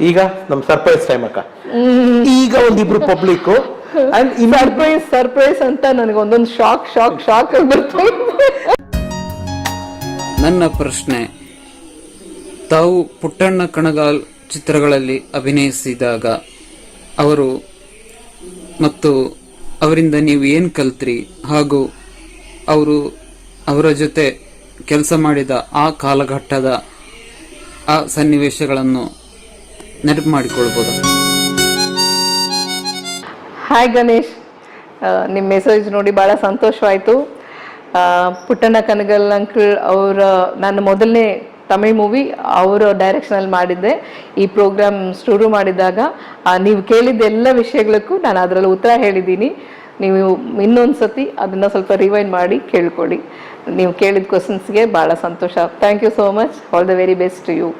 ಈಗ ನಮ್ surprise time ಅಕ್ಕ. ಈಗ ಒಂದಿಬ್ರು ಪಬ್ಲಿಕ್ ಸರ್ಪ್ರೈಸ್ ಅಂತ ನನಗೆ ಒಂದೊಂದು ಶಾಕ್ ಆಗಿ ಬರ್ತಾ ಇದೆ. ನನ್ನ ಪ್ರಶ್ನೆ, ತಾವು ಪುಟ್ಟಣ್ಣ ಕಣಗಾಲ್ ಚಿತ್ರಗಳಲ್ಲಿ ಅಭಿನಯಿಸಿದಾಗ ಅವರು ಮತ್ತು ಅವರಿಂದ ನೀವು ಏನು ಕಲ್ತ್ರಿ, ಹಾಗೂ ಅವರ ಜೊತೆ ಕೆಲಸ ಮಾಡಿದ ಆ ಕಾಲಘಟ್ಟದ ಆ ಸನ್ನಿವೇಶಗಳನ್ನು ನೆನಪು ಮಾಡಿಕೊಳ್ಬೋದು? ಹಾಯ್ ಗಣೇಶ್, ನಿಮ್ಮ ಮೆಸೇಜ್ ನೋಡಿ ಭಾಳ ಸಂತೋಷವಾಯಿತು. ಪುಟ್ಟಣ್ಣ ಕನಗಲ್ ಅಂಕಲ್ ನನ್ನ ಮೊದಲನೇ ತಮಿಳ್ ಮೂವಿ ಅವರ ಡೈರೆಕ್ಷನಲ್ಲಿ ಮಾಡಿದ್ದೆ. ಈ ಪ್ರೋಗ್ರಾಮ್ ಶುರು ಮಾಡಿದಾಗ ನೀವು ಕೇಳಿದ್ದ ಎಲ್ಲ ವಿಷಯಗಳಕ್ಕೂ ನಾನು ಅದರಲ್ಲಿ ಉತ್ತರ ಹೇಳಿದ್ದೀನಿ. ನೀವು ಇನ್ನೊಂದು ಸತಿ ಅದನ್ನು ಸ್ವಲ್ಪ ರಿವೈಂಡ್ ಮಾಡಿ ಕೇಳ್ಕೊಳ್ಳಿ. ನೀವು ಕೇಳಿದ ಕ್ವಶನ್ಸ್ಗೆ ಭಾಳ ಸಂತೋಷ. Thank you so much. All the very best to you.